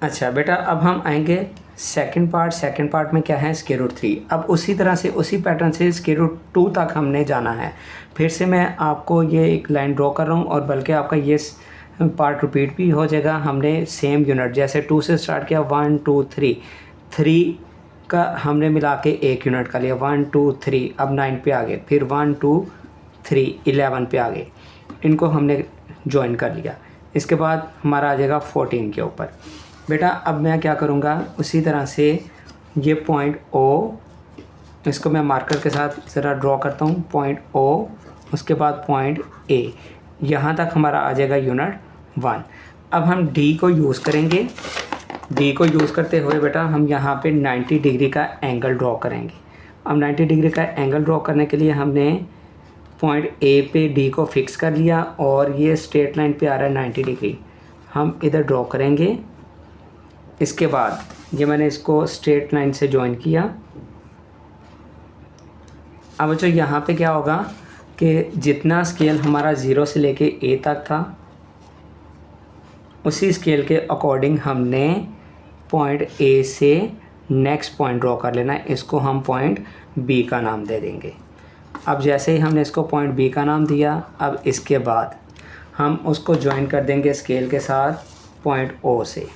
अच्छा बेटा, अब हम आएंगे सेकंड पार्ट में क्या है, √3। अब उसी तरह से उसी पैटर्न से √2 तक हमने जाना है। फिर से मैं आपको ये एक लाइन ड्रॉ कर रहा हूँ और बल्कि आपका ये पार्ट रिपीट भी हो जाएगा। हमने सेम यूनिट जैसे 2 से स्टार्ट किया, 1 2 3, 3 का हमने मिला के एक यूनिट का लिया, 1 2 3, अब 9 पे आ गए, फिर 1 2 3 11 पे आ गए, इनको हमने ज्वाइन कर लिया। इसके बाद हमारा आ जाएगा 14 के ऊपर। बेटा अब मैं क्या करूँगा, उसी तरह से ये पॉइंट O, इसको मैं मार्कर के साथ ज़रा ड्रॉ करता हूँ, पॉइंट O, उसके बाद पॉइंट A, यहाँ तक हमारा आ जाएगा यूनिट 1। अब हम D को यूज़ करेंगे। D को यूज़ करते हुए बेटा हम यहाँ पे 90 डिग्री का एंगल ड्रॉ करेंगे। अब 90 डिग्री का एंगल ड्रॉ करने के लिए हमने पॉइंट A पे D को फिक्स कर लिया और ये स्ट्रेट लाइन पे आ रहा है 90 डिग्री, हम इधर ड्रॉ करेंगे। इसके बाद ये मैंने इसको स्ट्रेट लाइन से ज्वाइन किया। अब जो यहाँ पे क्या होगा कि जितना स्केल हमारा 0 से लेके A तक था, उसी स्केल के अकॉर्डिंग हमने पॉइंट A से नेक्स्ट पॉइंट ड्रॉ कर लेना है। इसको हम पॉइंट B का नाम दे देंगे। अब जैसे ही हमने इसको पॉइंट B का नाम दिया, अब इसके बाद हम उसको ज्वाइन कर देंगे स्केल के साथ पॉइंट O से।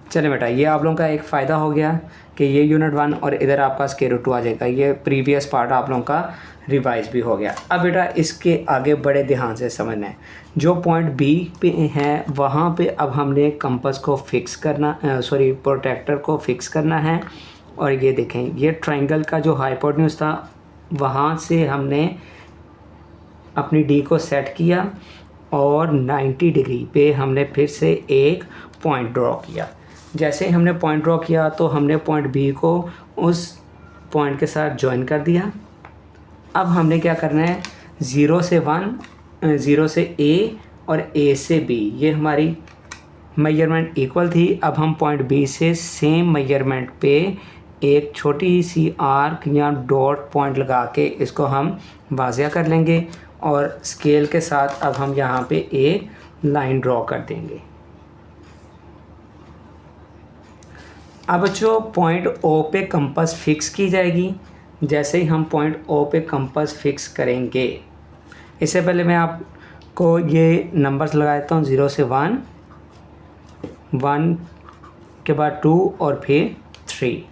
चले बेटा, ये आप लोगों का एक फ़ायदा हो गया कि ये यूनिट 1 और इधर आपका √2 आ जाएगा। ये प्रीवियस पार्ट आप लोगों का रिवाइज भी हो गया। अब बेटा इसके आगे बड़े ध्यान से समझना है। जो पॉइंट B पे है वहाँ पे अब हमने कंपास को फिक्स करना, प्रोट्रैक्टर को फिक्स करना है। और ये देखें, ये ट्रायंगल का जो हाइपोटेन्यूज था वहाँ से हमने अपनी D को सेट किया और 90 डिग्री पे हमने फिर से एक पॉइंट ड्रॉ किया। जैसे ही हमने पॉइंट ड्रॉ किया तो हमने पॉइंट B को उस पॉइंट के साथ ज्वाइन कर दिया। अब हमने क्या करना है, 0 से 1, 0 से A और A से B, ये हमारी मेजरमेंट इक्वल थी। अब हम पॉइंट B से सेम मेजरमेंट पे एक छोटी सी आर्क या डॉट पॉइंट लगा के इसको हम वाज़िया कर लेंगे और स्केल के साथ अब हम यहाँ पे एक लाइन ड्रॉ कर देंगे। अब जो पॉइंट O पे कंपास फिक्स की जाएगी, जैसे ही हम पॉइंट O पे कंपास फिक्स करेंगे, इससे पहले मैं आपको ये नंबर्स लगा देता हूँ, 0 से 1, 1 के बाद 2 और फिर 3।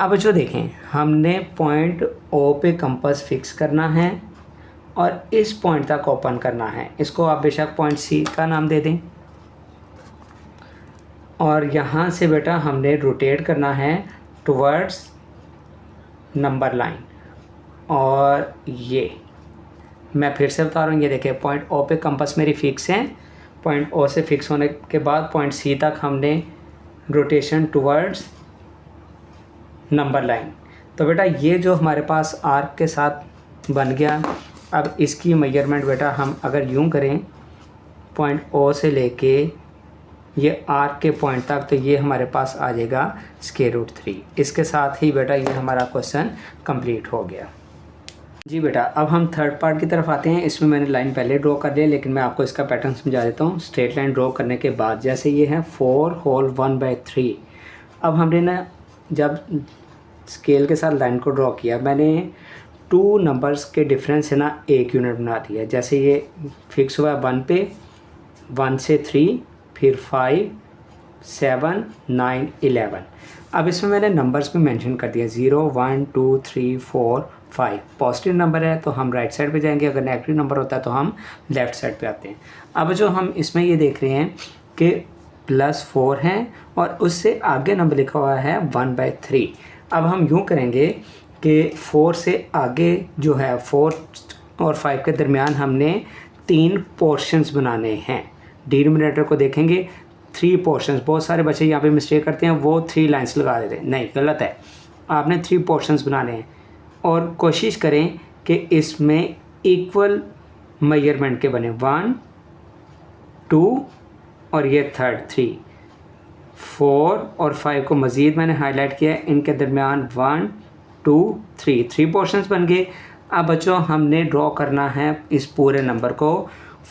अब जो देखें, हमने पॉइंट O पे कंपास फिक्स करना है और इस पॉइंट तक ओपन करना है। इसको आप बेशक पॉइंट C का नाम दे दें। और यहाँ से बेटा हमने रोटेट करना है टुवर्ड्स नंबर लाइन। और ये मैं फिर से बता रहा हूँ, ये देखिए पॉइंट O पे कंपास मेरी फिक्स है। पॉइंट O से फिक्स होने के बाद पॉइंट C तक हमने रोटेशन टुवर्ड्स नंबर लाइन। तो बेटा ये जो हमारे पास आर्क के साथ बन गया, अब इसकी मेजरमेंट बेटा हम अगर यूँ करें, पॉइंट O से लेके ये आर्क के पॉइंट तक, तो ये हमारे पास आ जाएगा √3। इसके साथ ही बेटा ये हमारा क्वेश्चन कंप्लीट हो गया। जी बेटा, अब हम थर्ड पार्ट की तरफ आते हैं। इसमें मैंने लाइन पहले ड्रॉ कर लिया, लेकिन मैं आपको इसका पैटर्न समझा देता हूँ। स्ट्रेट लाइन ड्रॉ करने के बाद जैसे ये है 4 होल 1/3। अब हमने ना जब स्केल के साथ लाइन को ड्रॉ किया, मैंने 2 नंबर्स के डिफरेंस से ना एक यूनिट बना दिया। जैसे ये फिक्स हुआ 1 पे, 1 से 3, फिर 5, 7, 9, 11। अब इसमें मैंने नंबर्स भी मेंशन कर दिया, 0 1 2 3 4 5। पॉजिटिव नंबर है तो हम राइट साइड पे जाएंगे, अगर नेगेटिव नंबर होता है तो हम लेफ़्ट साइड पे आते हैं। अब जो हम इसमें ये देख रहे हैं कि +4 है और उससे आगे नंबर लिखा हुआ है 1/3। अब हम यूँ करेंगे कि 4 से आगे जो है 4 और 5 के दरमियान हमने 3 पोर्शंस बनाने हैं। डिनोमिनेटर को देखेंगे 3 पोर्शंस। बहुत सारे बच्चे यहाँ पे मिस्टेक करते हैं, वो 3 लाइन्स लगा देते हैं। नहीं, गलत है। आपने 3 पोर्शंस बनाने हैं और कोशिश करें कि इसमें इक्वल मेजरमेंट के बने, 1 2 और ये थर्ड 3। 4 और 5 को मज़ीद मैंने हाईलाइट किया है, इनके दरमियान 1 2 3 पोर्शंस बन गए। अब बच्चों हमने ड्रॉ करना है इस पूरे नंबर को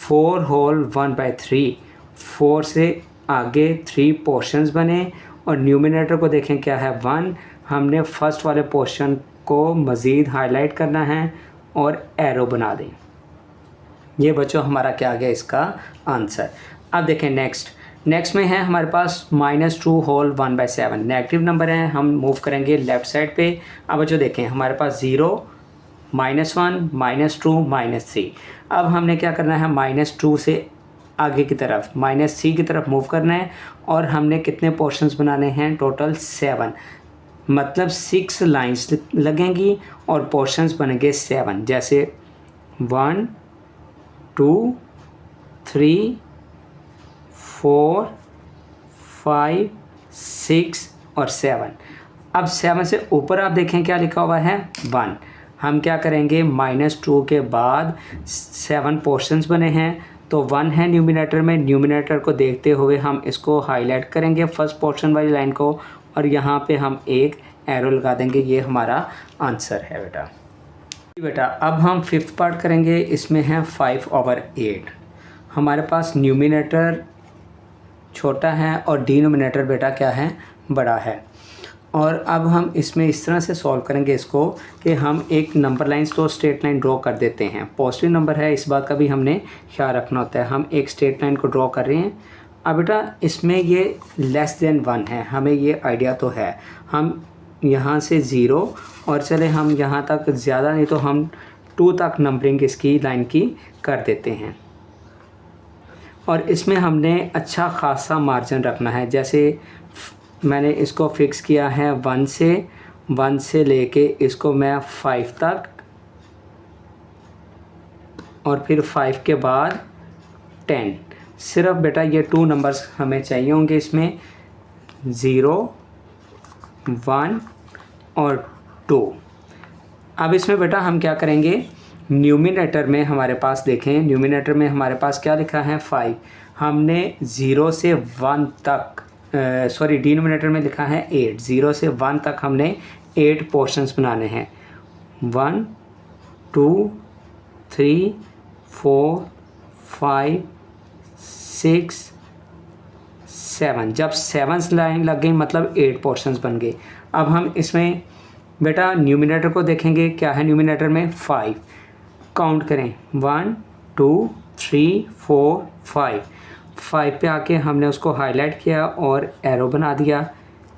4 होल 1/3, 4 से आगे 3 पोर्शंस बने और न्यूमिनेटर को देखें क्या है 1। हमने फर्स्ट वाले पोर्शन को मज़ीद हाईलाइट करना है और एरो बना दें। ये बच्चों हमारा क्या आ गया इसका आंसर। अब देखें नेक्स्ट में है हमारे पास -2 होल 1/7, नेगेटिव नंबर है, हम मूव करेंगे लेफ़्ट साइड पे। अब बच्चों देखें हमारे पास 0, -1, -2, -3। अब हमने क्या करना है -2 से आगे की तरफ -3 की तरफ मूव करना है और हमने कितने पोर्शंस बनाने हैं टोटल 7, मतलब 6 लाइंस लगेंगी और पोर्शंस बनेंगे 7, जैसे 1 2 3 4 5 6 और 7। अब 7 से ऊपर आप देखें क्या लिखा हुआ है 1। हम क्या करेंगे -2 के बाद 7 पोर्शंस बने हैं तो 1 है न्यूमिनेटर में, न्यूमिनेटर को देखते हुए हम इसको हाईलाइट करेंगे फर्स्ट पोर्शन वाली लाइन को और यहाँ पे हम एक एरो लगा देंगे। ये हमारा आंसर है बेटा। अब हम 5th पार्ट करेंगे, इसमें है 5/8। हमारे पास न्यूमिनेटर छोटा है और डिनोमिनेटर बेटा क्या है बड़ा है। और अब हम इसमें इस तरह से सॉल्व करेंगे इसको कि हम एक नंबर लाइन्स तो स्ट्रेट लाइन ड्रॉ कर देते हैं। पॉजिटिव नंबर है इस बात का भी हमने ख्याल रखना होता है। हम एक स्ट्रेट लाइन को ड्रॉ कर रहे हैं। अब बेटा इसमें ये लेस देन 1 है, हमें ये आइडिया तो है। हम यहाँ से 0 और चले हम यहाँ तक, ज़्यादा नहीं तो हम 2 तक नंबरिंग इसकी लाइन की कर देते हैं। और इसमें हमने अच्छा खासा मार्जिन रखना है। जैसे मैंने इसको फ़िक्स किया है 1 से लेके इसको मैं 5 तक और फिर 5 के बाद 10। सिर्फ बेटा ये 2 नंबर्स हमें चाहिए होंगे इसमें, 0 1 और 2। अब इसमें बेटा हम क्या करेंगे, न्यूमिनेटर में हमारे पास देखें, न्यूमिनेटर में हमारे पास क्या लिखा है 5। हमने 0 से 1 तक डिनोमिनेटर में लिखा है 8। 0 से 1 तक हमने 8 पोर्शंस बनाने हैं, 1 2 3 4 5 6 7। जब 7 लाइन लग गई मतलब 8 पोर्शंस बन गए। अब हम इसमें बेटा न्यूमिनेटर को देखेंगे क्या है न्यूमिनेटर में 5। काउंट करें 1 2 3 4 5 पे आके हमने उसको हाईलाइट किया और एरो बना दिया।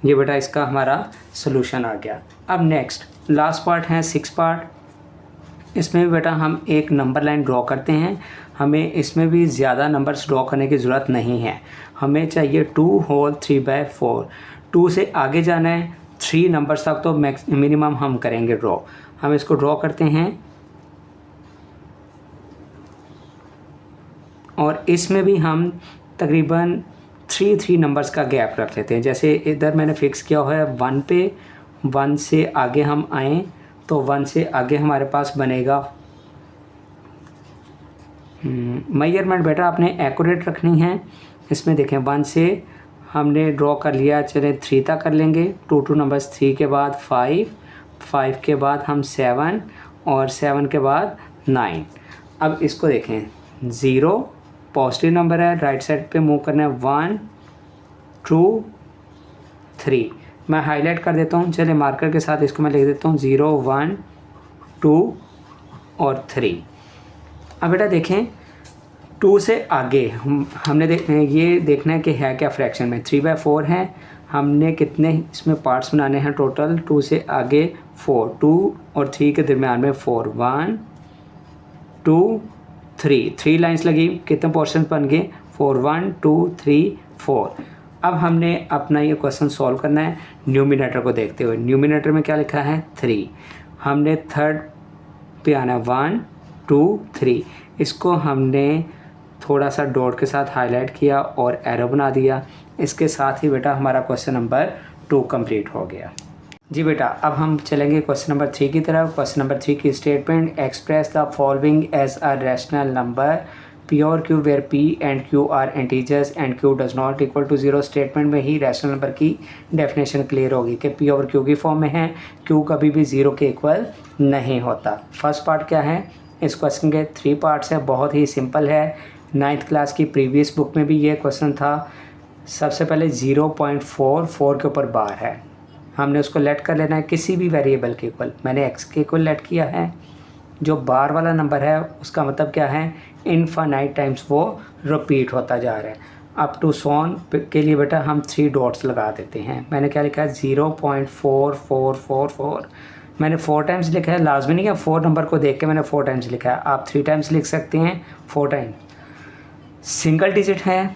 ये बेटा इसका हमारा सॉल्यूशन आ गया। अब नेक्स्ट लास्ट पार्ट है 6 पार्ट। इसमें भी बेटा हम एक नंबर लाइन ड्रॉ करते हैं। हमें इसमें भी ज़्यादा नंबर्स ड्रॉ करने की ज़रूरत नहीं है, हमें चाहिए 2 होल 3/4। 2 से आगे जाना है, 3 नंबर्स तक तो मिनिमम हम करेंगे ड्रॉ। हम इसको ड्रॉ करते हैं और इसमें भी हम तकरीबन 3 नंबर्स का गैप रख लेते हैं। जैसे इधर मैंने फ़िक्स किया हुआ है 1 पे, 1 से आगे हम आएँ तो 1 से आगे हमारे पास बनेगा मेजरमेंट बेटा आपने एक्यूरेट रखनी है। इसमें देखें 1 से हमने ड्रॉ कर लिया, चले 3 तक कर लेंगे। 2 नंबर्स, 3 के बाद 5 के बाद हम 7 और 7 के बाद 9। अब इसको देखें 0 पॉजिटिव नंबर है, राइट साइड पे मूव करना है 1 2 3। मैं हाईलाइट कर देता हूँ, चले मार्कर के साथ इसको मैं लिख देता हूँ 0 1 2 और 3। अब बेटा देखें 2 से आगे हमने ये देखना है कि है क्या फ्रैक्शन में। 3/4 है, हमने कितने इसमें पार्ट्स बनाने हैं टोटल, 2 से आगे 4, 2 और 3 के दरमियान में 4, 1 2 3 लाइंस लगी, कितने पोर्शन बन गए 4, 1 2 3 4। अब हमने अपना ये क्वेश्चन सॉल्व करना है न्यूमिनेटर को देखते हुए। न्यूमिनेटर में क्या लिखा है 3, हमने थर्ड पे आना 1 2 3। इसको हमने थोड़ा सा डॉट के साथ हाईलाइट किया और एरो बना दिया। इसके साथ ही बेटा हमारा क्वेश्चन नंबर 2 कंप्लीट हो गया। जी बेटा अब हम चलेंगे क्वेश्चन नंबर 3 की तरफ। क्वेश्चन नंबर 3 की statement, express the following as a rational number p और q where p and q are integers and q does not equal to 0 statement में ही रैशनल नंबर की डेफिनेशन क्लियर होगी कि P और क्यू की form में है, क्यू कभी भी 0 के इक्वल नहीं होता। फर्स्ट पार्ट क्या है, इस क्वेश्चन के 3 पार्ट्स हैं, बहुत ही सिंपल है। 9th क्लास की प्रीवियस बुक में भी ये क्वेश्चन था। सबसे पहले 0.44 के ऊपर बार है, हमने उसको लेट कर लेना है किसी भी वेरिएबल के इक्वल। मैंने एक्स के इक्वल लेट किया है। जो बार वाला नंबर है उसका मतलब क्या है, इनफाइनाइट टाइम्स वो रिपीट होता जा रहा है। अप टू सोन के लिए बेटा हम 3 डॉट्स लगा देते हैं। मैंने क्या लिखा है 0.4444। मैंने 4 टाइम्स लिखा है, लाजमी नहीं है 4 नंबर को देख के मैंने 4 टाइम्स लिखा है, आप 3 टाइम्स लिख सकते हैं, 4 टाइम्स। सिंगल डिजिट है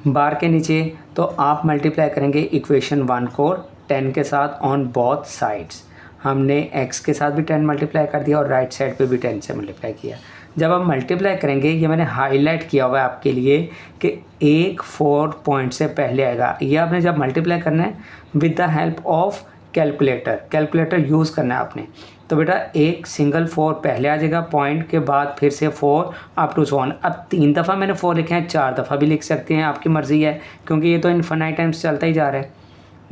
बार के नीचे, तो आप मल्टीप्लाई करेंगे इक्वेशन 1 को 10 के साथ ऑन बोथ साइड्स। हमने x के साथ भी 10 मल्टीप्लाई कर दिया और राइट साइड पे भी 10 से मल्टीप्लाई किया। जब हम मल्टीप्लाई करेंगे, ये मैंने हाईलाइट किया हुआ है आपके लिए कि एक 4 पॉइंट से पहले आएगा। ये आपने जब मल्टीप्लाई करना है with the help of calculator use करना है आपने। तो बेटा एक सिंगल 4 पहले आ जाएगा, पॉइंट के बाद फिर से 4 अप टू सोन। अब 3 दफ़ा मैंने 4 लिखे हैं, 4 दफ़ा भी लिख सकते हैं, आपकी मर्ज़ी है, क्योंकि ये तो इनफाइनाइट टाइम्स चलता ही जा रहा है।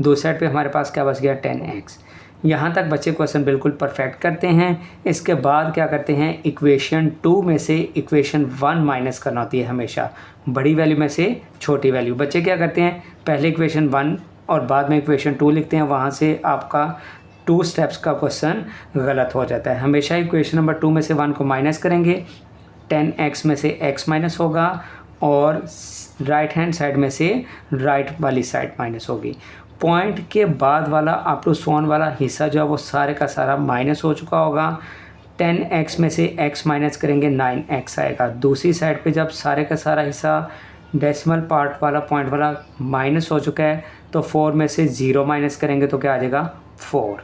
दूसरी साइड पे हमारे पास क्या बच गया 10x। यहाँ तक बच्चे क्वेश्चन बिल्कुल परफेक्ट करते हैं। इसके बाद क्या करते हैं, इक्वेशन 2 में से इक्वेशन 1 माइनस करना होती है हमेशा, बड़ी वैल्यू में से छोटी वैल्यू। बच्चे क्या करते हैं, पहले इक्वेशन 1 और बाद में इक्वेशन 2 लिखते हैं, वहाँ से आपका 2 स्टेप्स का क्वेश्चन गलत हो जाता है। हमेशा इक्वेशन नंबर 2 में से 1 को माइनस करेंगे, 10x में से x माइनस होगा और राइट हैंड साइड में से राइट वाली साइड माइनस होगी। पॉइंट के बाद वाला अप टू सोन वाला हिस्सा जो है वो सारे का सारा माइनस हो चुका होगा। 10x में से x माइनस करेंगे 9x आएगा। दूसरी साइड पे जब सारे का सारा हिस्सा डेसिमल पार्ट वाला पॉइंट वाला माइनस हो चुका है, तो 4 में से 0 माइनस करेंगे तो क्या आ जाएगा 4।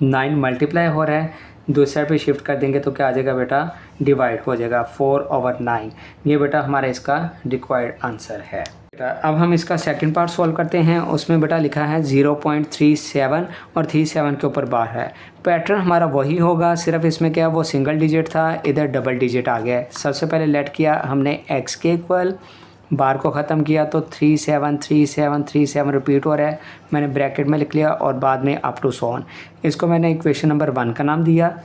9 मल्टीप्लाई हो रहा है, दूसरी साइड पे शिफ्ट कर देंगे तो क्या आ जाएगा बेटा, डिवाइड हो जाएगा 4/9। ये बेटा हमारा इसका रिक्वायर्ड आंसर है। अब हम इसका सेकंड पार्ट सॉल्व करते हैं। उसमें बेटा लिखा है 0.37 और 37 के ऊपर बार है। पैटर्न हमारा वही होगा, सिर्फ इसमें क्या वो सिंगल डिजिट था, इधर डबल डिजिट आ गया। सबसे पहले लेट किया हमने x के इक्वल, बार को ख़त्म किया तो 373737 रिपीट हो रहा है, मैंने ब्रैकेट में लिख लिया और बाद में अप टू सोन। इसको मैंने इक्वेशन नंबर 1 का नाम दिया।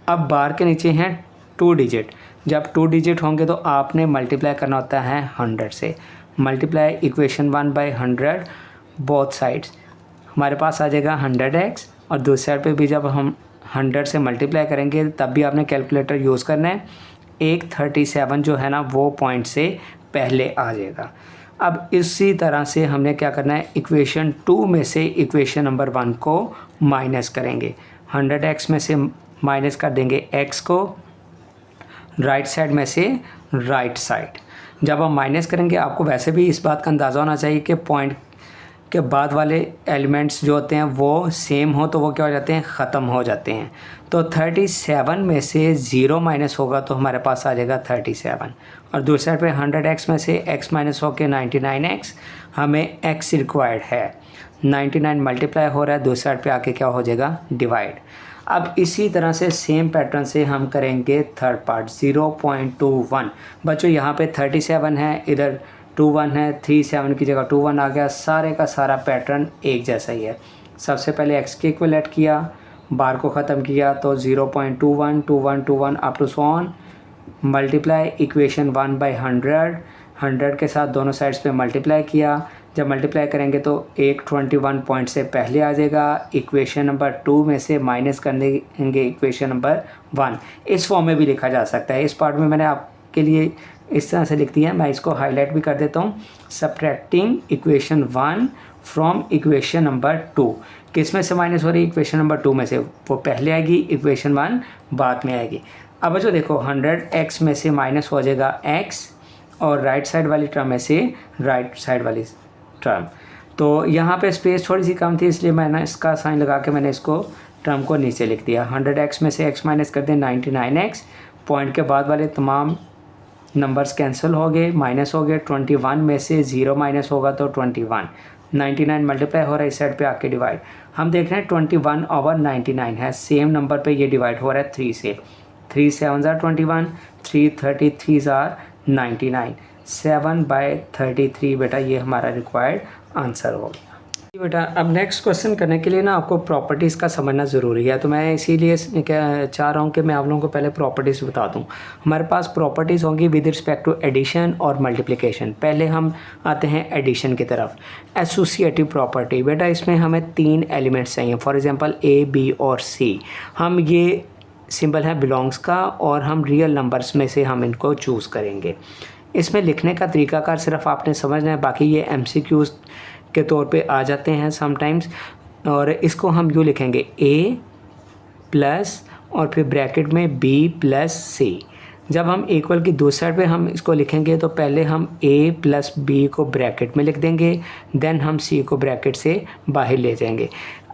अब बार के नीचे हैं 2 डिजिट। जब 2 डिजिट होंगे तो आपने मल्टीप्लाई करना होता है 100 से। Multiply equation 1 by 100 both sides, हमारे पास आ जाएगा 100x। और दूसरी साइड पे भी जब हम 100 से मल्टीप्लाई करेंगे तब भी आपने कैलकुलेटर यूज़ करना है। एक 37 जो है ना वो पॉइंट से पहले आ जाएगा। अब इसी तरह से हमने क्या करना है, इक्वेशन 2 में से इक्वेशन नंबर 1 को माइनस करेंगे। 100x में से माइनस कर देंगे x को, राइट साइड में से राइट साइड। जब हम माइनस करेंगे, आपको वैसे भी इस बात का अंदाज़ा होना चाहिए कि पॉइंट के बाद वाले एलिमेंट्स जो होते हैं वो सेम हो तो वो क्या हो जाते हैं, ख़त्म हो जाते हैं। तो 37 में से 0 माइनस होगा तो हमारे पास आ जाएगा 37। और दूसरी साइड पे 100x में से x माइनस हो के 99x, हमें x रिक्वायर्ड है। 99 मल्टीप्लाई हो रहा है, दूसरी साइड पे आके क्या हो जाएगा, डिवाइड। अब इसी तरह से सेम पैटर्न से हम करेंगे थर्ड पार्ट 0.21। बच्चों यहाँ पे 37 है, इधर 21 है, 37 की जगह 21 आ गया। सारे का सारा पैटर्न एक जैसा ही है। सबसे पहले x के इक्वल ऐड किया, बार को ख़त्म किया तो 0.21 21 21 अप टू सोन। मल्टीप्लाई इक्वेशन 1 बाई 100 के साथ दोनों साइड्स पे मल्टीप्लाई किया। जब मल्टीप्लाई करेंगे तो 121 पॉइंट से पहले आ जाएगा। इक्वेशन नंबर 2 में से माइनस कर देंगे इक्वेशन नंबर 1। इस फॉर्म में भी लिखा जा सकता है। इस पार्ट में मैंने आपके लिए इस तरह से लिख दिया, मैं इसको हाईलाइट भी कर देता हूँ। Subtracting equation 1 from equation number 2। किस में से माइनस हो रही है, इक्वेशन नंबर 2 में से, वो पहले आएगी, इक्वेशन 1 बाद में आएगी। अब जो देखो 100x में से माइनस हो जाएगा x और राइट साइड वाली टर्म में से राइट साइड वाली टर्म। तो यहाँ पे स्पेस थोड़ी सी कम थी, इसलिए मैंने इसका साइन लगा के मैंने इसको टर्म को नीचे लिख दिया। 100x में से x माइनस कर दें 99x। पॉइंट के बाद वाले तमाम नंबर्स कैंसिल हो गए, माइनस हो गए। 21 में से 0 माइनस होगा तो 21। 99 मल्टीप्लाई हो रहा है, इस साइड पे आके डिवाइड। हम देख रहे हैं 21/99 है, सेम नंबर पे ये डिवाइड हो रहा है 3 से। 3 7 21, 333 आर 99, 7/33 बेटा ये हमारा रिक्वायर्ड आंसर हो गया। बेटा अब नेक्स्ट क्वेश्चन करने के लिए ना आपको प्रॉपर्टीज़ का समझना ज़रूरी है, तो मैं इसीलिए क्या चाह रहा हूँ कि मैं आप लोगों को पहले प्रॉपर्टीज़ बता दूँ। हमारे पास प्रॉपर्टीज़ होंगी विद रिस्पेक्ट टू एडिशन और मल्टीप्लिकेशन। पहले हम आते हैं एडिशन की तरफ। एसोसिएटिव प्रॉपर्टी बेटा इसमें हमें 3 एलिमेंट्स चाहिए, फॉर एग्जांपल ए, बी और सी। हम ये सिंबल है बिलोंग्स का और हम रियल नंबर्स में से हम इनको चूज़ करेंगे। इसमें लिखने का तरीकाकार सिर्फ आपने समझना है, बाकी ये MCQs के तौर पे आ जाते हैं समटाइम्स। और इसको हम यूँ लिखेंगे A प्लस और फिर ब्रैकेट में B प्लस C। जब हम इक्वल की दूसरी साइड पे हम इसको लिखेंगे तो पहले हम A प्लस B को ब्रैकेट में लिख देंगे, देन हम C को ब्रैकेट से बाहर ले जाएंगे।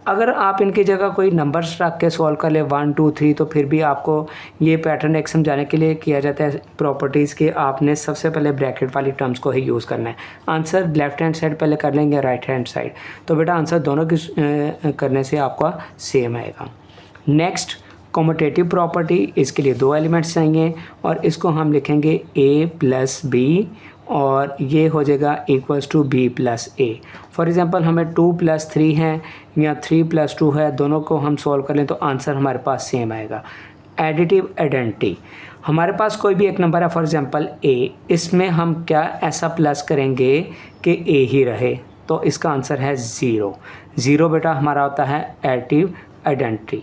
अगर आप इनकी जगह कोई नंबर्स रख के सॉल्व कर ले 1 2 3, तो फिर भी आपको ये पैटर्न एक समझाने के लिए किया जाता है प्रॉपर्टीज़ के आपने सबसे पहले ब्रैकेट वाली टर्म्स को ही यूज़ करना है। आंसर लेफ्ट हैंड साइड पहले कर लेंगे राइट हैंड साइड, तो बेटा आंसर दोनों की करने से आपका सेम आएगा। नेक्स्ट कॉम्यूटेटिव प्रॉपर्टी, इसके लिए 2 एलिमेंट्स चाहिए और इसको हम लिखेंगे A प्लस B और ये हो जाएगा equals to B plus A। For example हमें 2 प्लस 3 है या 3 प्लस 2 है, दोनों को हम सॉल्व कर लें तो आंसर हमारे पास सेम आएगा। एडिटिव आइडेंटिटी, हमारे पास कोई भी एक नंबर है फॉर एग्ज़ाम्पल A, इसमें हम क्या ऐसा प्लस करेंगे कि A ही रहे, तो इसका आंसर है 0। 0 बेटा हमारा होता है एडिटिव आइडेंटिटी।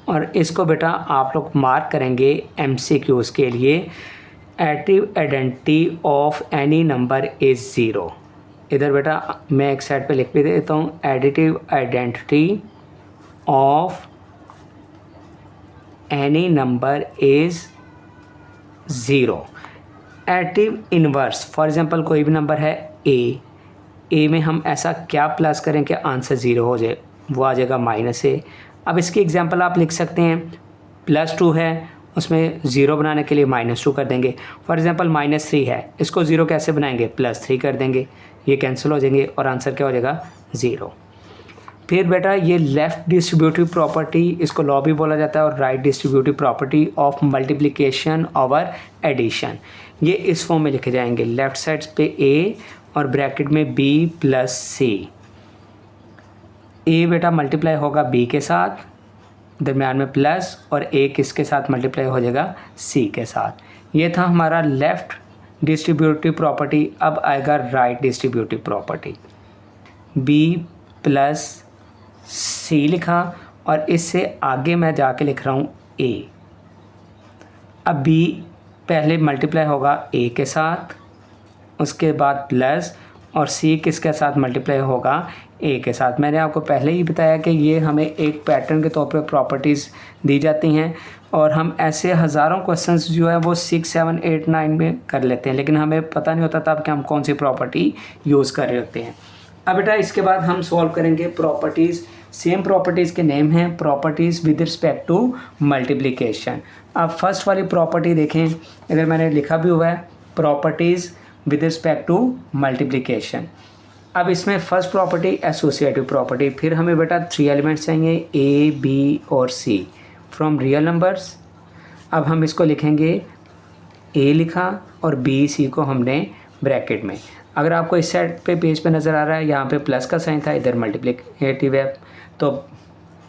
और इसको बेटा आप लोग मार्क करेंगे MCQs के लिए, additive identity of any number is 0। इधर बेटा मैं एक साइड पे लिख भी देता हूँ, additive identity of any number is 0। Additive inverse, for example कोई भी नंबर है A में हम ऐसा क्या प्लस करें कि आंसर 0 हो जाए, वो आ जाएगा -A। अब इसकी एग्जांपल आप लिख सकते हैं, +2 है उसमें 0 बनाने के लिए -2 कर देंगे। फॉर एग्जांपल -3 है, इसको 0 कैसे बनाएंगे, +3 कर देंगे, ये कैंसिल हो जाएंगे और आंसर क्या हो जाएगा 0। फिर बेटा ये लेफ़्ट डिस्ट्रीब्यूटिव प्रॉपर्टी, इसको लॉ भी बोला जाता है, और right distributive property of multiplication over addition, ये इस फॉर्म में लिखे जाएंगे। लेफ़्ट साइड पे A और ब्रैकेट में B प्लस C। A बेटा मल्टीप्लाई होगा B के साथ, दरम्यान में प्लस, और A किसके साथ मल्टीप्लाई हो जाएगा, C के साथ। ये था हमारा लेफ़्ट डिस्ट्रीब्यूटिव प्रॉपर्टी। अब आएगा right distributive property. B plus C लिखा और इससे आगे मैं जाके लिख रहा हूँ A। अब B पहले मल्टीप्लाई होगा A के साथ, उसके बाद प्लस, और C किसके साथ मल्टीप्लाई होगा, A के साथ। मैंने आपको पहले ही बताया कि ये हमें एक पैटर्न के तौर पे प्रॉपर्टीज़ दी जाती हैं और हम ऐसे हज़ारों क्वेश्चंस जो है वो 6 7 8 9 में कर लेते हैं, लेकिन हमें पता नहीं होता तब कि हम कौन सी प्रॉपर्टी यूज़ कर रहे होते हैं। अब बेटा इसके बाद हम सॉल्व करेंगे प्रॉपर्टीज़। सेम प्रॉपर्टीज़ के नेम हैं properties with respect to multiplication. अब फर्स्ट वाली प्रॉपर्टी देखें, इधर मैंने लिखा भी हुआ है properties with respect to multiplication. अब इसमें फर्स्ट प्रॉपर्टी एसोसिएटिव प्रॉपर्टी, फिर हमें बेटा 3 एलिमेंट्स चाहिए A, B और C फ्रॉम रियल नंबर्स। अब हम इसको लिखेंगे, A लिखा और B C को हमने ब्रैकेट में। अगर आपको इस साइड पे पेज पे नज़र आ रहा है, यहाँ पे प्लस का साइन था, इधर मल्टीप्लिकेटिव है तो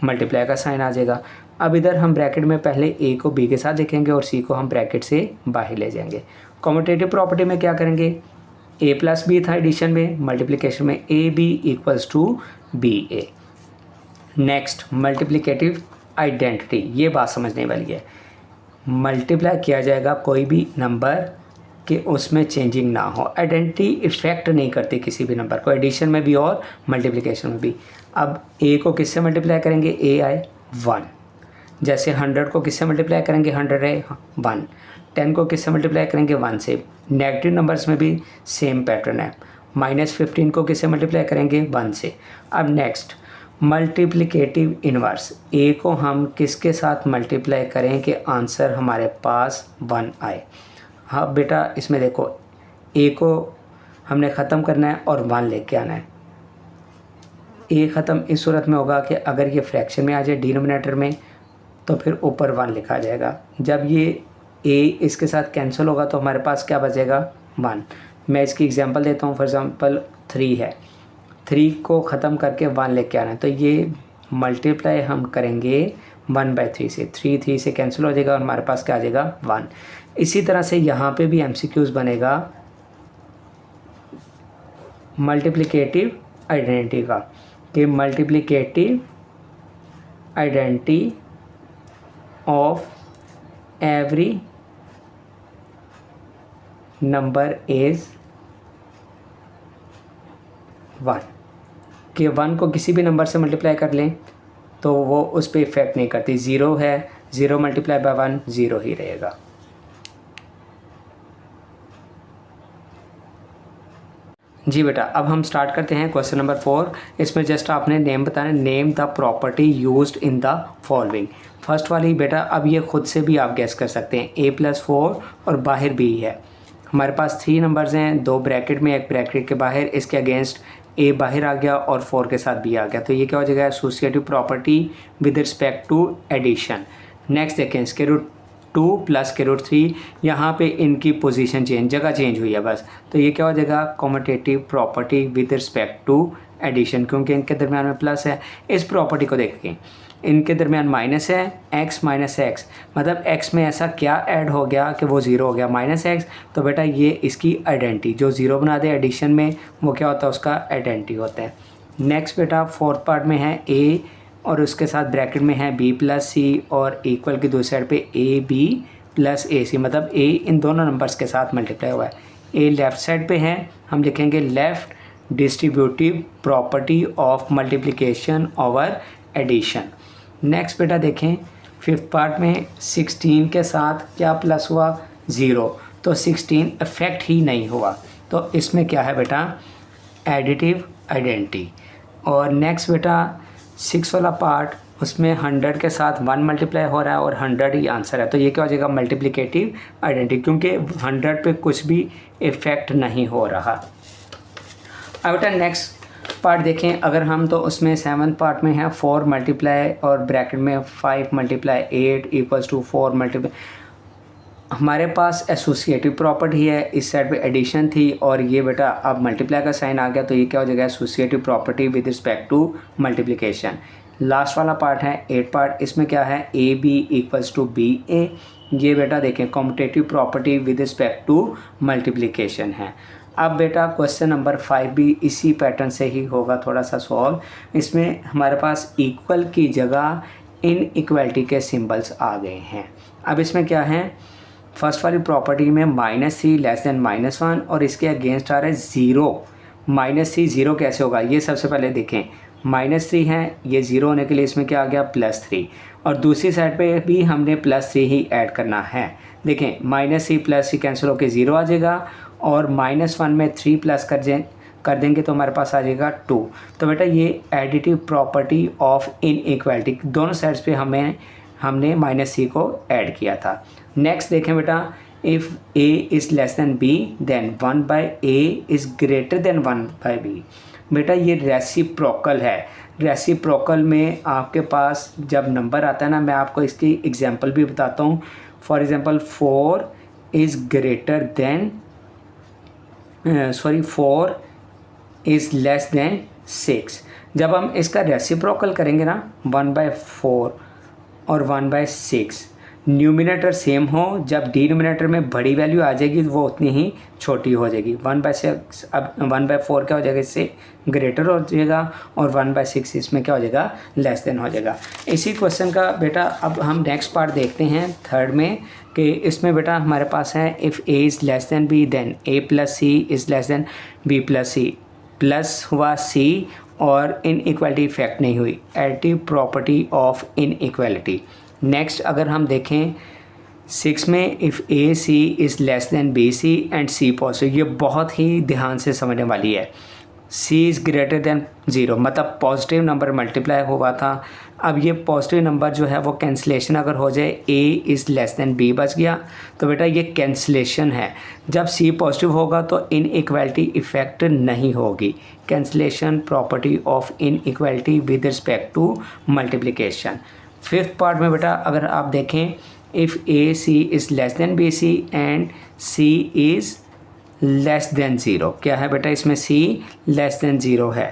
मल्टीप्लाई का साइन आ जाएगा। अब इधर हम ब्रैकेट में पहले A को B के साथ लिखेंगे और C को हम ब्रैकेट से बाहर ले जाएंगे। कॉम्यूटेटिव प्रॉपर्टी में क्या करेंगे, A प्लस B था एडिशन में, मल्टीप्लिकेशन में AB equals to BA। Next multiplicative identity, ये बात समझने वाली है। मल्टीप्लाई किया जाएगा कोई भी नंबर कि उसमें चेंजिंग ना हो। आइडेंटिटी इफेक्ट नहीं करती किसी भी नंबर को, एडिशन में भी और मल्टीप्लिकेशन में भी। अब A को किससे मल्टीप्लाई करेंगे, A आए 1। जैसे 100 को किससे मल्टीप्लाई करेंगे, 100 है 1। 10 को किससे मल्टीप्लाई करेंगे, 1 से। नेगेटिव नंबर्स में भी सेम पैटर्न है। -15 को किससे मल्टीप्लाई करेंगे, 1 से। अब नेक्स्ट मल्टीप्लिकेटिव इनवर्स, A को हम किसके साथ मल्टीप्लाई करें कि आंसर हमारे पास 1 आए। हाँ बेटा इसमें देखो, A को हमने ख़त्म करना है और 1 लेके आना है। A ख़त्म इस सूरत में होगा कि अगर ये फ्रैक्शन में आ जाए डिनोमिनेटर में तो फिर ऊपर 1 लिखा जाएगा। जब ये ए इसके साथ कैंसिल होगा तो हमारे पास क्या बचेगा 1। मैं इसकी एग्जांपल देता हूँ। फॉर एग्जांपल 3 है, 3 को ख़त्म करके 1 लेके आना है, तो ये मल्टीप्लाई हम करेंगे 1/3 से, 3 से कैंसिल हो जाएगा और हमारे पास क्या आ जाएगा 1। इसी तरह से यहाँ पे भी MCQs बनेगा मल्टीप्लिकेटिव आइडेंटिटी का, कि multiplicative identity of every number is 1, कि 1 को किसी भी नंबर से मल्टीप्लाई कर लें तो वो उस पर इफ़ेक्ट नहीं करती। 0 है, 0 मल्टीप्लाई बाय 1 0 ही रहेगा। जी बेटा, अब हम स्टार्ट करते हैं क्वेश्चन नंबर 4। इसमें जस्ट आपने नेम बताना, name the property used in the following. First वाली बेटा अब ये खुद से भी आप गेस कर सकते हैं, a+4 और बाहर b है। हमारे पास 3 नंबर्स हैं, 2 ब्रैकेट में, 1 ब्रैकेट के बाहर, इसके अगेंस्ट a बाहर आ गया और 4 के साथ b आ गया, तो ये क्या हो जाएगा associative property with respect to addition. Next देखें, √2 + √3, यहाँ पे इनकी पोजीशन चेंज, जगह चेंज हुई है बस, तो ये क्या हो जाएगा commutative property with respect to addition, क्योंकि इनके दरमियान में प्लस है। इस प्रॉपर्टी को देखें, इनके दरमियान माइनस है, x - x, मतलब x में ऐसा क्या ऐड हो गया कि वो 0 हो गया -x, तो बेटा ये इसकी आइडेंटिटी, जो 0 बना दे एडिशन में वो क्या होता है उसका आइडेंटिटी होता है। नेक्स्ट बेटा फोर्थ पार्ट में है a और उसके साथ ब्रैकेट में है b + c और इक्वल की दूसरी साइड पे ab + ac, मतलब a इन दोनों नंबर्स के साथ मल्टीप्लाई हुआ है। a लेफ़्ट साइड पे है, हम लिखेंगे left distributive property of multiplication over addition. Next बेटा देखें, फिफ्थ पार्ट में 16 के साथ क्या प्लस हुआ 0, तो 16 इफेक्ट ही नहीं हुआ, तो इसमें क्या है बेटा एडिटिव आइडेंटिटी। और नेक्स्ट बेटा 6 वाला पार्ट, उसमें 100 के साथ 1 मल्टीप्लाई हो रहा है और 100 ही आंसर है, तो ये क्या हो जाएगा मल्टीप्लिकेटिव आइडेंटिटी, क्योंकि 100 पे कुछ भी इफ़ेक्ट नहीं हो रहा। अब बेटा नेक्स्ट पार्ट देखें, अगर हम तो उसमें 7 पार्ट में है 4 मल्टीप्लाई और ब्रैकेट में 5 × 8 = 4 मल्टीप्लाई, हमारे पास एसोसिएटिव प्रॉपर्टी है, इस साइड पे एडिशन थी और ये बेटा अब मल्टीप्लाई का साइन आ गया, तो ये क्या हो जाएगा associative property with respect to multiplication. Last वाला पार्ट है 8 पार्ट, इसमें क्या है AB = BA, ये बेटा देखें commutative property with respect to multiplication है। अब बेटा क्वेश्चन नंबर 5 भी इसी पैटर्न से ही होगा थोड़ा सा सॉल्व। इसमें हमारे पास इक्वल की जगह इन इक्वलिटी के सिंबल्स आ गए हैं। अब इसमें क्या है, फर्स्ट वाली प्रॉपर्टी में -3 <- 1 और इसके अगेंस्ट आ रहा है 0, -3 0 कैसे होगा, ये सबसे पहले देखें, -3 है, ये 0 होने के लिए इसमें क्या आ गया +3, और दूसरी साइड पे भी हमने +3 ही ऐड करना है। देखें -3 +3 कैंसिल होकर 0 आ जाएगा और -1 में 3 प्लस कर देंगे तो हमारे पास आ जाएगा 2। तो बेटा ये एडिटिव प्रॉपर्टी ऑफ इनइक्वालिटी, दोनों साइड्स पे हमने -c को ऐड किया था। नेक्स्ट देखें बेटा, if a is < b then 1/a is greater than 1/b। बेटा ये रेसिप्रोकल है, रेसिप्रोकल में आपके पास जब नंबर आता है ना, मैं आपको इसकी एग्जांपल भी बताता हूँ। For example 4 is greater then 4 is < 6। जब हम इसका रेसिप्रोकल करेंगे ना 1/4 और 1/6, न्यूमिनेटर सेम हो, जब डिनोमिनेटर में बड़ी वैल्यू आ जाएगी वो उतनी ही छोटी हो जाएगी। 1/6 अब 1/4 क्या हो जाएगा, इससे ग्रेटर हो जाएगा और 1/6 इसमें क्या हो जाएगा < हो जाएगा। इसी क्वेश्चन का बेटा अब हम नेक्स्ट पार्ट देखते हैं थर्ड में, कि इसमें बेटा हमारे पास है if a is < b then a + c is < b + c, plus हुआ c और इनइक्वालिटी इफेक्ट नहीं हुई, additive property of inequality. Next अगर हम देखें 6 में, if AC is < BC and C positive, ये बहुत ही ध्यान से समझने वाली है। C इज़ ग्रेटर देन 0, मतलब पॉजिटिव नंबर मल्टीप्लाई हुआ था। अब ये पॉजिटिव नंबर जो है वो कैंसिलेशन अगर हो जाए, A इज़ < B बच गया, तो बेटा ये कैंसिलेशन है। जब C पॉजिटिव होगा तो इनइक्वालिटी इफेक्ट नहीं होगी, cancellation property of inequality with respect to multiplication. Fifth part में बेटा अगर आप देखें if a c is less than b c and c is less than zero. क्या है बेटा इसमें, सी लेस देन ज़ीरो है,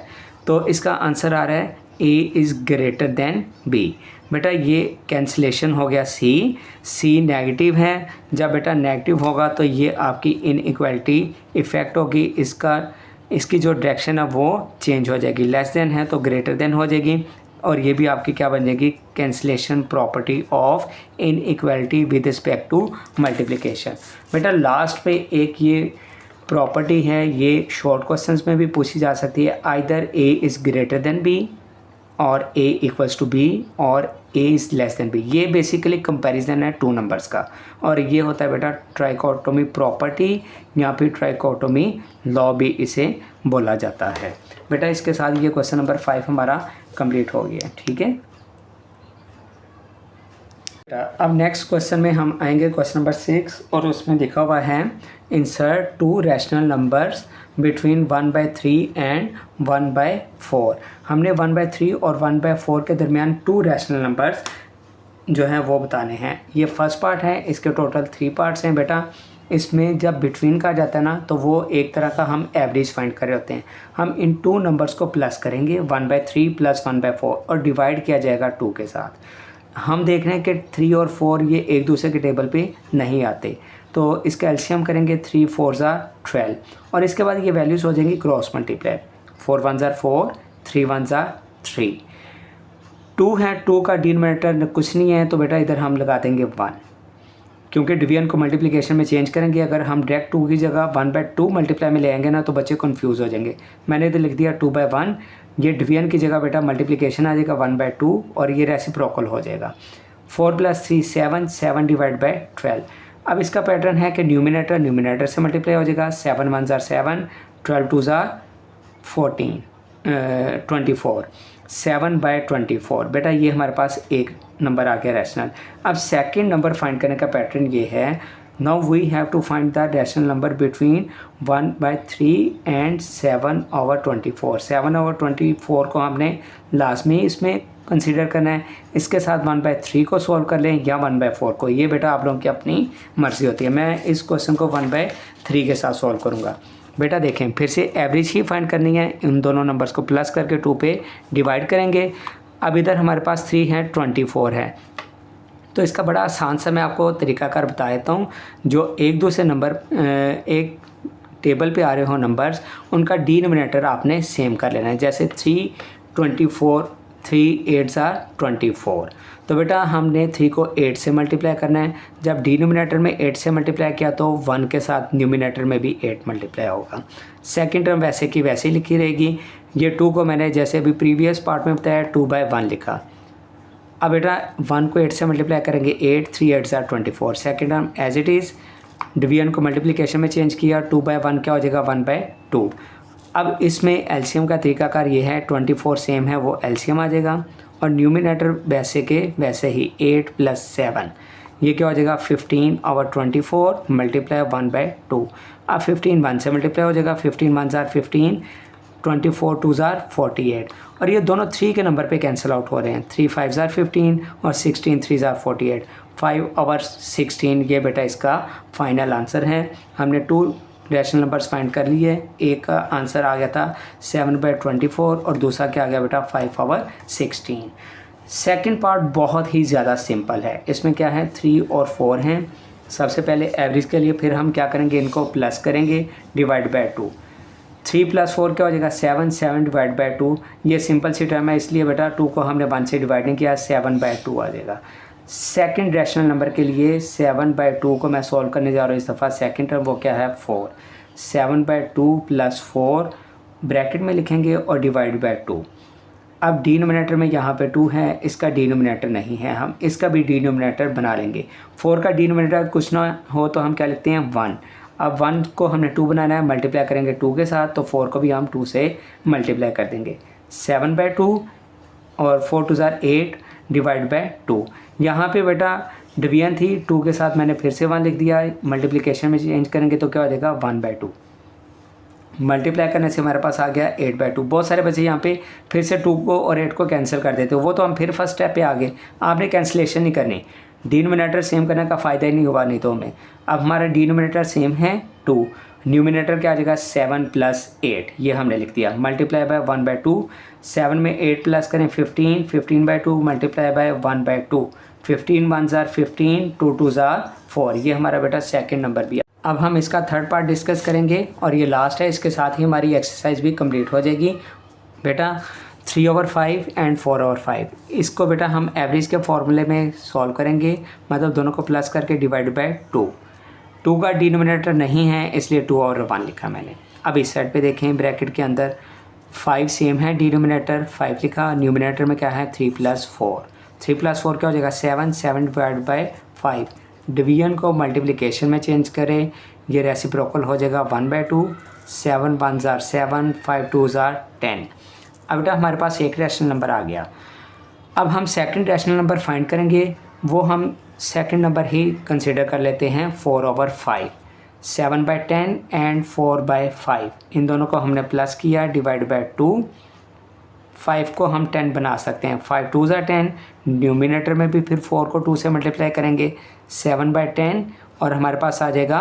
तो इसका आंसर आ रहा है a is greater than b. बेटा ये कैंसिलेशन हो गया, सी नेगेटिव है, जब बेटा नेगेटिव होगा तो ये आपकी इनइक्वालिटी इफ़ेक्ट होगी, इसकी जो डायरेक्शन है वो चेंज हो जाएगी, लेस देन है तो ग्रेटर देन हो जाएगी, और ये भी आपकी क्या बन जाएगी, cancellation property of inequality with respect to multiplication. बेटा लास्ट पे एक ये प्रॉपर्टी है, ये शॉर्ट क्वेश्चंस में भी पूछी जा सकती है, either a is greater than b और a इक्वल्स टू बी और a is less than b. ये बेसिकली कंपैरिजन है टू नंबर्स का, और ये होता है बेटा ट्राइकोटोमी प्रॉपर्टी या फिर ट्राइकोटोमी लॉ भी इसे बोला जाता है। बेटा इसके साथ ये क्वेश्चन नंबर 5 हमारा कंप्लीट हो गया, ठीक है। अब नेक्स्ट क्वेश्चन में हम आएंगे क्वेश्चन नंबर 6, और उसमें लिखा हुआ है insert to rational numbers between 1/3 and 1/4। हमने 1/3 और 1/4 के दरमियान 2 रैशनल नंबर्स जो हैं वो बताने हैं। ये फर्स्ट पार्ट है, इसके टोटल 3 पार्ट्स हैं बेटा। इसमें जब बिटवीन का जाता है ना तो वो एक तरह का हम एवरेज फाइंड कर रहे होते हैं। हम इन 2 नंबर्स को प्लस करेंगे, 1/3 प्लस 1/4, और डिवाइड किया जाएगा 2 के साथ। हम देख रहे हैं कि 3 और 4 ये एक दूसरे के टेबल पे नहीं आते, तो इसका एलसीएम करेंगे, 3 4 12, और इसके बाद ये वैल्यूज़ हो जाएंगी क्रॉस मल्टीप्लाई, 4 1 4, 3 1 3। 2 है, 2 का डिनोमिनेटर कुछ नहीं है, तो बेटा इधर हम लगा देंगे 1, क्योंकि डिवीजन को मल्टीप्लिकेशन में चेंज करेंगे। अगर हम डायरेक्ट 2 की जगह 1/2 मल्टीप्लाई में ले आएंगे ना तो बच्चे कंफ्यूज हो जाएंगे। मैंने इधर लिख दिया 2/1, ये डिवीजन की जगह बेटा मल्टीप्लिकेशन आ जाएगा 1/2, और ये रेसिप्रोकल हो जाएगा। 4 + 3 7, 7 / 12। अब इसका पैटर्न है कि न्यूमिनेटर से मल्टीप्लाई हो जाएगा, 7 1 7, 12 2 14, 24, 7/24। बेटा ये हमारे पास एक नंबर आ गया रैशनल। अब सेकंड नंबर फाइंड करने का पैटर्न ये है, now we have to find the rational number between 1/3 and 7/24। 7/24 को हमने लास्ट में इसमें कंसीडर करना है, इसके साथ 1/3 को सॉल्व कर लें या 1/4 को, ये बेटा आप लोगों की अपनी मर्ज़ी होती है। मैं इस क्वेश्चन को 1/3 के साथ सॉल्व करूँगा। बेटा देखें, फिर से एवरेज ही फाइंड करनी है, इन दोनों नंबर्स को प्लस करके 2 पे डिवाइड करेंगे। अब इधर हमारे पास 3 है, 24 है, तो इसका बड़ा आसान सा मैं आपको तरीकाकार बता देता हूँ। जो एक दूसरे नंबर एक टेबल पे आ रहे हो नंबर्स, उनका डिनोमिनेटर आपने सेम कर लेना है। जैसे 3 24, 3 8 24, तो बेटा हमने 3 को 8 से मल्टीप्लाई करना है। जब डिनोमिनेटर में 8 से मल्टीप्लाई किया तो 1 के साथ न्यूमिनेटर में भी 8 मल्टीप्लाई होगा। सेकंड टर्म वैसे की वैसे ही लिखी रहेगी। ये 2 को मैंने जैसे अभी प्रीवियस पार्ट में बताया 2/1 लिखा। अब बेटा 1 को 8 से मल्टीप्लाई करेंगे, 8 3 8 24। Second term as it is, division को मल्टीप्लिकेशन में चेंज किया, 2/1 क्या हो जाएगा, 1/2। अब इसमें एलसीएम का तरीकाकार ये है, 24 सेम है वो एलसीएम आ जाएगा, और न्यूमिनेटर वैसे के वैसे ही 8 + 7, ये क्या हो जाएगा 15/24 मल्टीप्लाई 1/2। अब 15 1 से मल्टीप्लाई हो जाएगा, 15 1 15, 24 2 48, और ये दोनों 3 के नंबर पे कैंसिल आउट हो रहे हैं। 3 5 15 और 16 3 48, 5/16। ये बेटा इसका फाइनल आंसर है। हमने 2 रैशनल नंबर्स फाइंड कर लिए। एक का आंसर आ गया था 7/24 और दूसरा क्या आ गया बेटा 5/16। सेकंड पार्ट बहुत ही ज़्यादा सिंपल है। इसमें क्या है 3 और 4 हैं। सबसे पहले एवरेज के लिए फिर हम क्या करेंगे, इनको प्लस करेंगे, डिवाइड बाय 2। 3 + 4 क्या हो जाएगा 7, 7 डिवाइड बाय 2। ये सिंपल सी टर्म है, इसलिए बेटा 2 को हमने 1 से डिवाइड नहीं किया, 7/2 आ जाएगा। सेकंड रैशनल नंबर के लिए 7/2 को मैं सॉल्व करने जा रहा हूँ इस दफ़ा। सेकंड टर्म वो क्या है 4, 7/2 + 4 ब्रैकेट में लिखेंगे और डिवाइड बाय 2। अब डिनोमिनेटर में यहाँ पे 2 है, इसका डिनोमिनेटर नहीं है, हम इसका भी डिनोमिनेटर बना लेंगे। 4 का डिनोमिनेटर कुछ ना हो तो हम क्या लिखते हैं 1। अब 1 को हमने 2 बनाना है, मल्टीप्लाई करेंगे 2 के साथ, तो 4 को भी हम 2 से मल्टीप्लाई कर देंगे। 7/2 और 4 2 8 डिवाइड बाय 2। यहाँ पे बेटा डिवीजन थी, 2 के साथ मैंने फिर से 1 लिख दिया, मल्टीप्लिकेशन में चेंज करेंगे तो क्या हो जाएगा 1/2। मल्टीप्लाई करने से हमारे पास आ गया 8/2। बहुत सारे बच्चे यहाँ पे फिर से 2 को और 8 को कैंसिल कर देते हो, वो तो हम फिर फर्स्ट स्टेप पे आ गए। आपने कैंसिलेशन नहीं करनी, डिनोमिनेटर सेम करने का फ़ायदा ही नहीं हुआ नहीं तो हमें। अब हमारा डिनोमिनेटर सेम है 2, न्यूमिनेटर क्या आ जाएगा 7 + 8, ये हमने लिख दिया, मल्टीप्लाई बाय 1/2, 7 में 8 प्लस करें 15, 15/2 मल्टीप्लाई बाय 1/2, 15 1 ज़ार 15, 2 2 ज़ार 4, ये हमारा बेटा सेकंड नंबर भी है। अब हम इसका थर्ड पार्ट डिस्कस करेंगे और ये लास्ट है, इसके साथ ही हमारी एक्सरसाइज भी कंप्लीट हो जाएगी बेटा। 3/5 एंड 4/5, इसको बेटा हम एवरेज के फॉर्मूले में सॉल्व करेंगे, मतलब दोनों को प्लस करके डिवाइड बाय 2 का डिनोमिनेटर नहीं है इसलिए 2/1 लिखा मैंने। अब इस साइड पे देखें ब्रैकेट के अंदर 5 सेम है, डिनोमिनेटर 5 लिखा, न्यूमिनेटर में क्या है 3 + 4, 3 + 4 क्या हो जाएगा 7, 7 डिवाइड बाय 5, डिवीजन को मल्टीप्लिकेशन में चेंज करें, ये रेसिप्रोकल हो जाएगा 1/2, 7 1 ज़ार 7, 5 2 ज़ार 10। अब बेटा हमारे पास एक रैशनल नंबर आ गया। अब हम सेकंड रैशनल नंबर फाइंड करेंगे, वो हम सेकंड नंबर ही कंसिडर कर लेते हैं 4/5, 7/10 एंड 4/5, इन दोनों को हमने प्लस किया डिवाइड बाय 2, 5 को हम 10 बना सकते हैं, 5 2 ज़ार 10, न्यूमिनेटर में भी फिर 4 को 2 से मल्टीप्लाई करेंगे 7/10 और हमारे पास आ जाएगा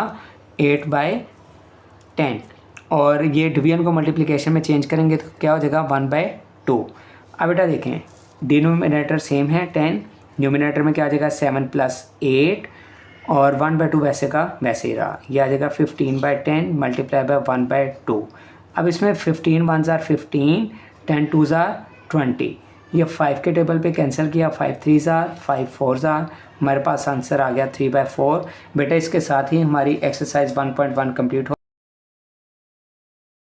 8/10, और ये डिवीजन को मल्टीप्लिकेशन में चेंज करेंगे तो क्या हो जाएगा 1/2। अब बेटा देखें डिनोमिनेटर सेम है 10, न्यूमिनेटर में क्या आ जाएगा 7 + 8 और 1/2 वैसे का वैसे ही रहा, ये आ जाएगा 15/10 मल्टीप्लाई बाय 1/2। अब इसमें 15 1 ज़ार 15, 10 2 ज़ार 20, ये 5 के टेबल पे कैंसिल किया, 5 3 ज़ार 5 4 ज़ार, हमारे पास आंसर आ गया 3/4। बेटा इसके साथ ही हमारी एक्सरसाइज 1.1 कंप्लीट हो